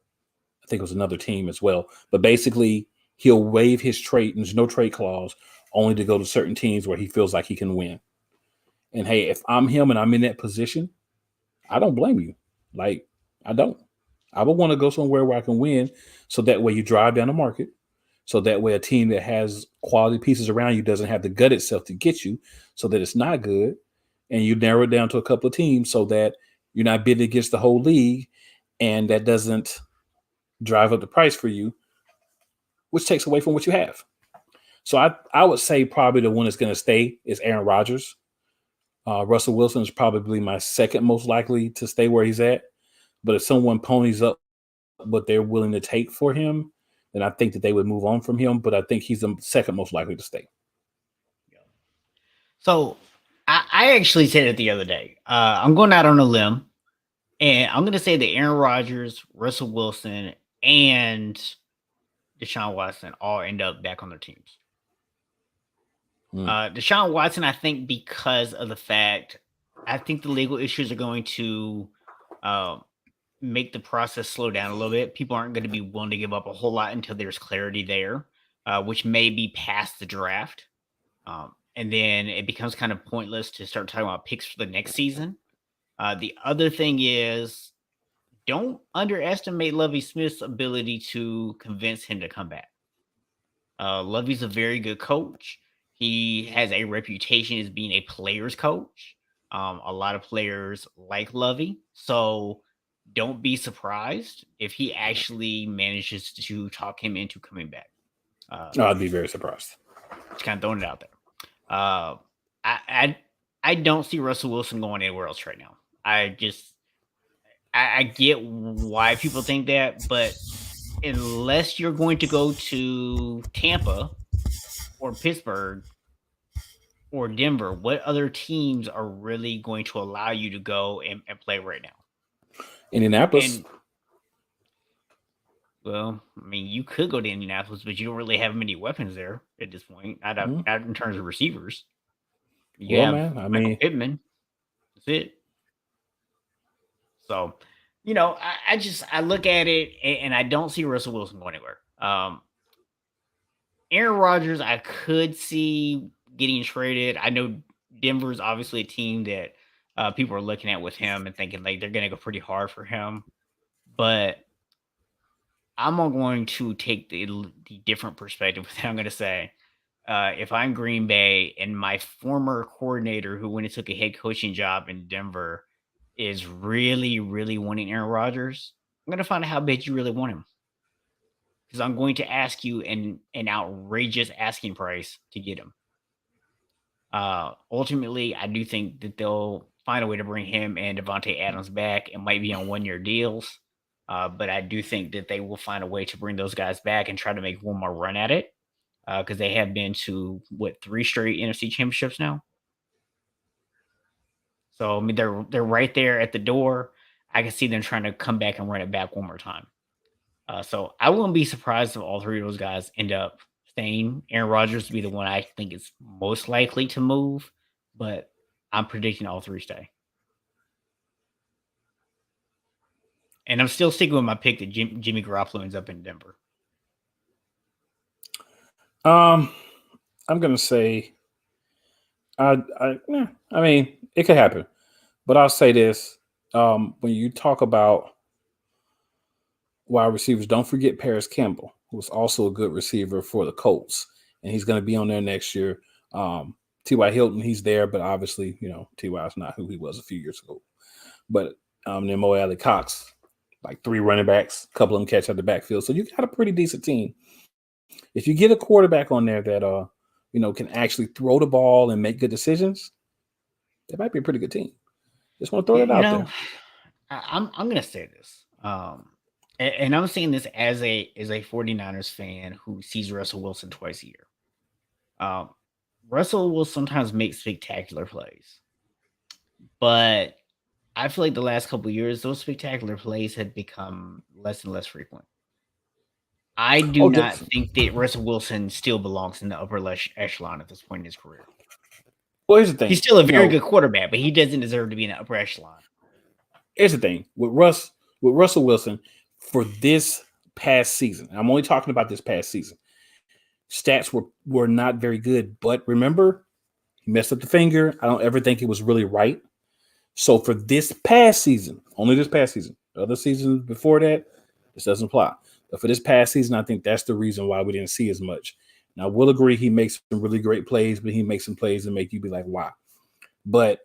I think it was another team as well. But basically, he'll waive his trade. There's no trade clause, only to go to certain teams where he feels like he can win. And hey, if I'm him and I'm in that position, I don't blame you. Like, I don't. I would want to go somewhere where I can win, so that way you drive down the market. So that way a team that has quality pieces around you doesn't have to gut itself to get you, so that it's not good. And you narrow it down to a couple of teams so that you're not bidding against the whole league, and that doesn't drive up the price for you, which takes away from what you have. So I would say probably the one that's going to stay is Aaron Rodgers. Russell Wilson is probably my second most likely to stay where he's at. But if someone ponies up what they're willing to take for him, then I think that they would move on from him. But I think he's the second most likely to stay. So I actually said it the other day. I'm going out on a limb, and I'm going to say that Aaron Rodgers, Russell Wilson, and Deshaun Watson all end up back on their teams. Deshaun Watson, I think, because of the fact, I think the legal issues are going to make the process slow down a little bit. People aren't going to be willing to give up a whole lot until there's clarity there, which may be past the draft. And then it becomes kind of pointless to start talking about picks for the next season. The other thing is, don't underestimate Lovie Smith's ability to convince him to come back. Lovey's a very good coach. He has a reputation as being a player's coach. A lot of players like Lovey. So don't be surprised if he actually manages to talk him into coming back. I'd be very surprised. Just kind of throwing it out there. I don't see Russell Wilson going anywhere else right now. I get why people think that, but unless you're going to go to Tampa or Pittsburgh or Denver, what other teams are really going to allow you to go and play right now? Indianapolis. And, well, I mean, you could go to Indianapolis, but you don't really have many weapons there at this point. Not in terms of receivers. You have Michael Pittman. That's it. So, I look at it and I don't see Russell Wilson going anywhere. Aaron Rodgers, I could see getting traded. I know Denver's obviously a team that people are looking at with him and thinking like they're going to go pretty hard for him. But I'm going to take the different perspective. I'm going to say, if I'm Green Bay and my former coordinator who went and took a head coaching job in Denver is really, really wanting Aaron Rodgers, I'm going to find out how bad you really want him. Because I'm going to ask you an outrageous asking price to get him. Ultimately, I do think that they'll find a way to bring him and Devontae Adams back. It might be on one-year deals, but I do think that they will find a way to bring those guys back and try to make one more run at it. Because they have been to 3 straight NFC championships now. So I mean, they're right there at the door. I can see them trying to come back and run it back one more time. So I wouldn't be surprised if all 3 of those guys end up staying. Aaron Rodgers would be the one I think is most likely to move, but I'm predicting all 3 stay. And I'm still sticking with my pick that Jimmy Garoppolo ends up in Denver. I'm gonna say, I mean, it could happen, but I'll say this: when you talk about wide receivers, don't forget Paris Campbell, who was also a good receiver for the Colts, and he's going to be on there next year. T.Y. Hilton, he's there, but obviously, T.Y. is not who he was a few years ago. But then Mo Alley Cox, like 3 running backs, a couple of them catch out the backfield. So you got a pretty decent team. If you get a quarterback on there that can actually throw the ball and make good decisions, that might be a pretty good team. Just want to throw that out there. I'm gonna say this. And I'm saying this as a 49ers fan who sees Russell Wilson twice a year. Russell will sometimes make spectacular plays, but I feel like the last couple of years, those spectacular plays had become less and less frequent. I do not think that Russell Wilson still belongs in the upper echelon at this point in his career. Well, here's the thing. He's still a very good quarterback, but he doesn't deserve to be in the upper echelon. Here's the thing. With Russell Wilson, for this past season, I'm only talking about this past season, stats were not very good. But remember, he messed up the finger. I don't ever think it was really right. So for this past season, only this past season, other seasons before that, this doesn't apply. But for this past season, I think that's the reason why we didn't see as much. Now, I will agree he makes some really great plays, but he makes some plays that make you be like, wow. But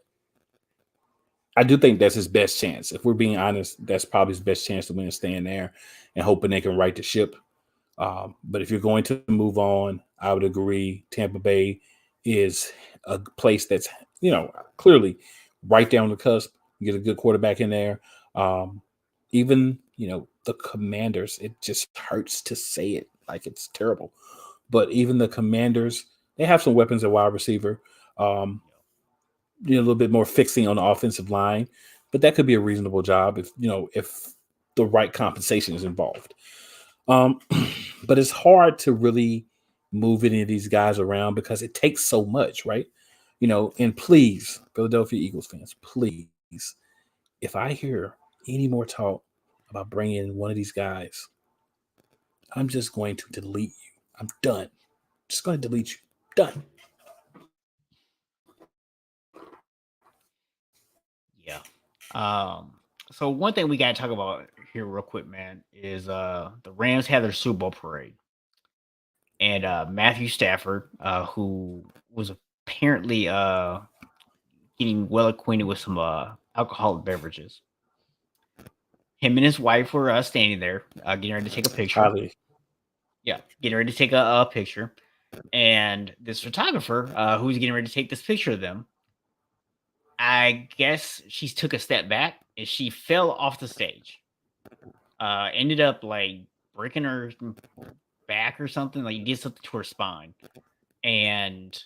I do think that's his best chance. If we're being honest, that's probably his best chance to win and staying there and hoping they can right the ship. But if you're going to move on, I would agree Tampa Bay is a place that's, clearly right there on the cusp. You get a good quarterback in there. Even, the Commanders, it just hurts to say it. Like, it's terrible. But even the Commanders, they have some weapons at wide receiver. A little bit more fixing on the offensive line. But that could be a reasonable job if the right compensation is involved. But it's hard to really move any of these guys around because it takes so much, right? And please, Philadelphia Eagles fans, please, if I hear any more talk about bringing in one of these guys, I'm just going to delete you. I'm done. Just going to delete you. Done. Yeah. So one thing we got to talk about here real quick, man, is the Rams had their Super Bowl parade. And Matthew Stafford, who was apparently getting well acquainted with some alcoholic beverages. Him and his wife were standing there, getting ready to take a picture. Yeah, getting ready to take a picture. And this photographer, who was getting ready to take this picture of them, I guess she took a step back and she fell off the stage. Ended up like breaking her back or something, like did something to her spine. And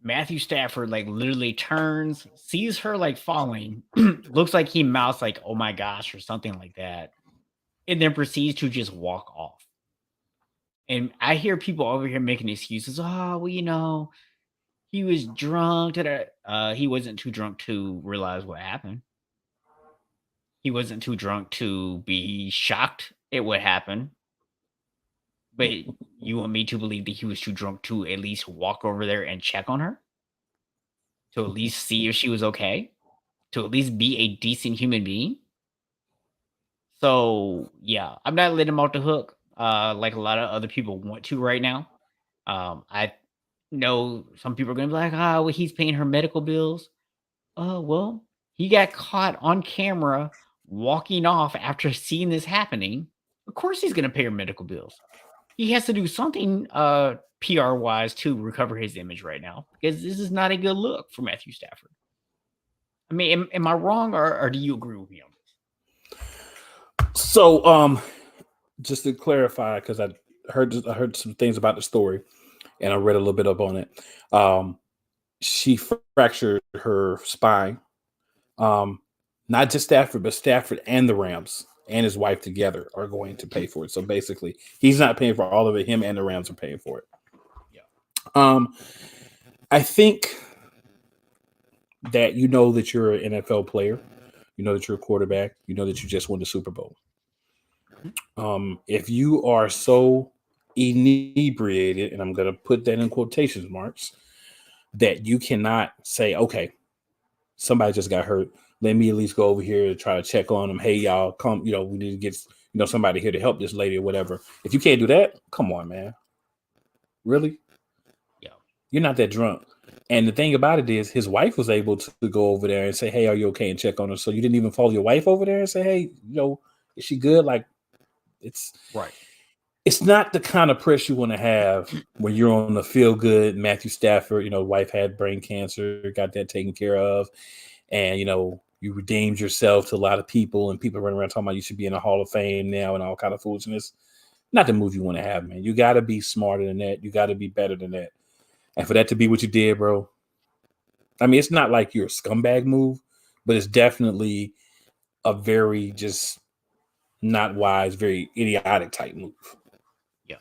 Matthew Stafford like literally turns, sees her like falling, looks like he mouths like, "Oh my gosh," or something like that, and then proceeds to just walk off. And I hear people over here making excuses. Oh, well, he was drunk. He wasn't too drunk to realize what happened. He wasn't too drunk to be shocked at what happened. But you want me to believe that he was too drunk to at least walk over there and check on her? To at least see if she was okay? To at least be a decent human being? So, yeah, I'm not letting him off the hook like a lot of other people want to right now. I know some people are going to be like, well, he's paying her medical bills. Well, he got caught on camera walking off after seeing this happening. Of course he's going to pay her medical bills. He has to do something PR wise to recover his image right now because this is not a good look for Matthew Stafford. I mean, am I wrong or do you agree with me on this? So, just to clarify, because I heard some things about the story, and I read a little bit up on it. She fractured her spine. Not just Stafford, but Stafford and the Rams and his wife together are going to pay for it. So basically, he's not paying for all of it. Him and the Rams are paying for it. Yeah. I think that that you're an NFL player, that you're a quarterback, that you just won the Super Bowl. If you are so inebriated, and I'm going to put that in quotation marks, that you cannot say, okay, somebody just got hurt. Let me at least go over here and try to check on them. Hey, y'all, come, we need to get, somebody here to help this lady or whatever. If you can't do that, come on, man. Really? Yeah. You're not that drunk. And the thing about it is, his wife was able to go over there and say, "Hey, are you okay?" and check on her. So you didn't even follow your wife over there and say, "Hey, is she good?" Like, it's right. It's not the kind of press you want to have when you're on the feel good. Matthew Stafford, wife had brain cancer, got that taken care of, and you redeemed yourself to a lot of people, and people running around talking about you should be in the Hall of Fame now and all kind of foolishness. Not the move you want to have, man. You got to be smarter than that. You got to be better than that. And for that to be what you did, bro, I mean, it's not like you're a scumbag move, but it's definitely a very just not wise, very idiotic type move. Yeah.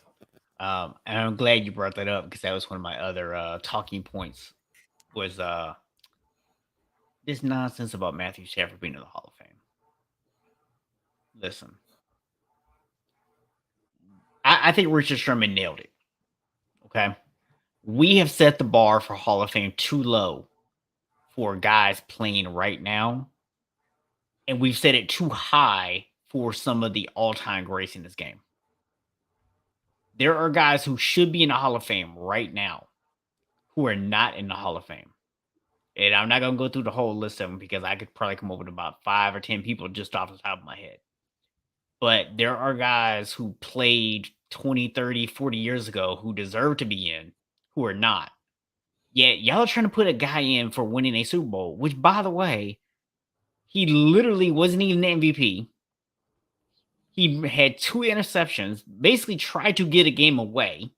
And I'm glad you brought that up because that was one of my other talking points was this nonsense about Matthew Stafford being in the Hall of Fame. Listen, I think Richard Sherman nailed it. Okay. We have set the bar for Hall of Fame too low for guys playing right now. And we've set it too high for some of the all-time greats in this game. There are guys who should be in the Hall of Fame right now who are not in the Hall of Fame. And I'm not going to go through the whole list of them because I could probably come up with about 5 or 10 people just off the top of my head. But there are guys who played 20, 30, 40 years ago who deserve to be in, who are not. Yet y'all are trying to put a guy in for winning a Super Bowl, which, by the way, he literally wasn't even the MVP. He had 2 interceptions, basically tried to get a game away.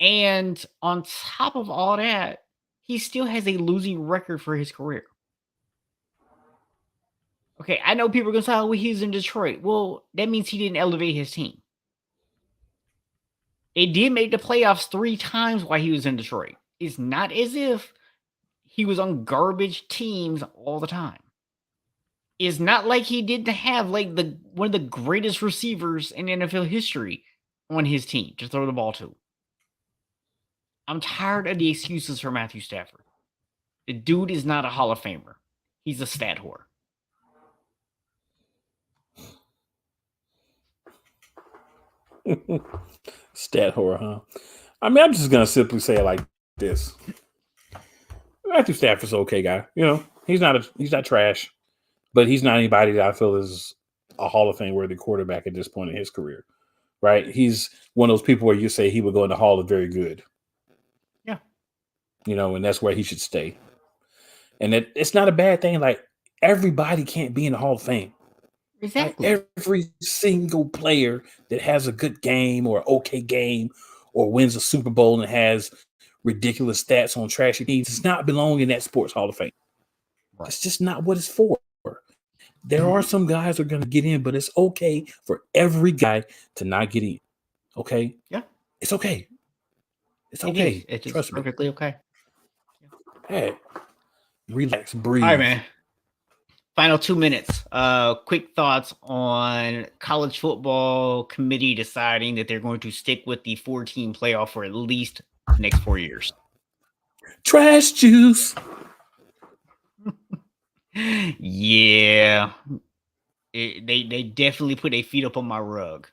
And on top of all that, he still has a losing record for his career. Okay, I know people are going to say, oh, well, he's in Detroit. Well, that means he didn't elevate his team. They did make the playoffs 3 times while he was in Detroit. It's not as if he was on garbage teams all the time. It's not like he didn't have like one of the greatest receivers in NFL history on his team to throw the ball to. I'm tired of the excuses for Matthew Stafford. The dude is not a Hall of Famer. He's a stat whore. Stat whore, huh? I mean, I'm just gonna simply say it like this: Matthew Stafford's an okay guy. He's not trash, but he's not anybody that I feel is a Hall of Fame worthy quarterback at this point in his career. Right? He's one of those people where you say he would go in the Hall of Very Good. Yeah. And that's where he should stay. And it's not a bad thing. Like, everybody can't be in the Hall of Fame. Exactly. Like, every single player that has a good game or okay game or wins a Super Bowl and has ridiculous stats on trashy teams does not belong in that sports Hall of Fame. Right. It's just not what it's for. There are some guys who are going to get in, but it's okay for every guy to not get in. Okay? Yeah. It's okay. It's okay. It's Trust perfectly me. okay. Hey, relax, breathe. All right, man. Final 2 minutes. Quick thoughts on college football committee deciding that they're going to stick with the 4-team playoff for at least the next 4 years. Trash juice. Yeah. They definitely put their feet up on my rug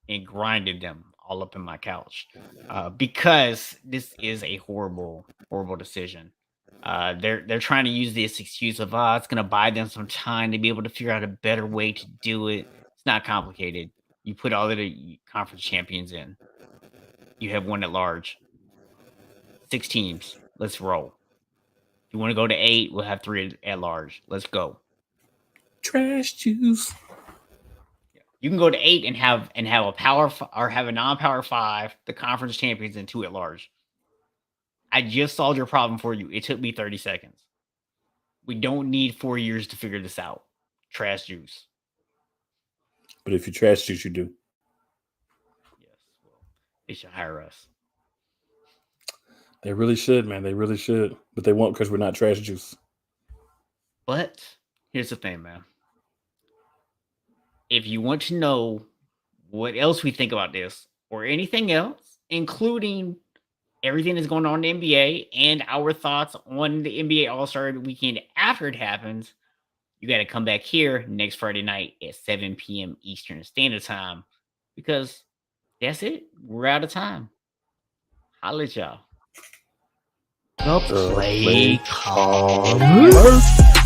and grinded them all up in my couch because this is a horrible, horrible decision. They're trying to use this excuse of it's going to buy them some time to be able to figure out a better way to do it. It's not complicated. You put all of the conference champions in. You have one at large. 6 teams. Let's roll. If you want to go to 8, we'll have 3 at large. Let's go. Trash juice. You can go to 8 and have a power or have a non-power 5, the conference champions, and 2 at large. I just solved your problem for you. It took me 30 seconds. We don't need 4 years to figure this out. Trash juice. But if you trash juice, you do. Yes. Well, they should hire us. They really should, man. They really should. But they won't because we're not trash juice. But here's the thing, man. If you want to know what else we think about this or anything else, including everything that's going on in the NBA and our thoughts on the NBA All-Star weekend after it happens, you got to come back here next Friday night at 7 p.m. Eastern Standard Time because that's it. We're out of time. Holla at y'all. The The play play callers. callers.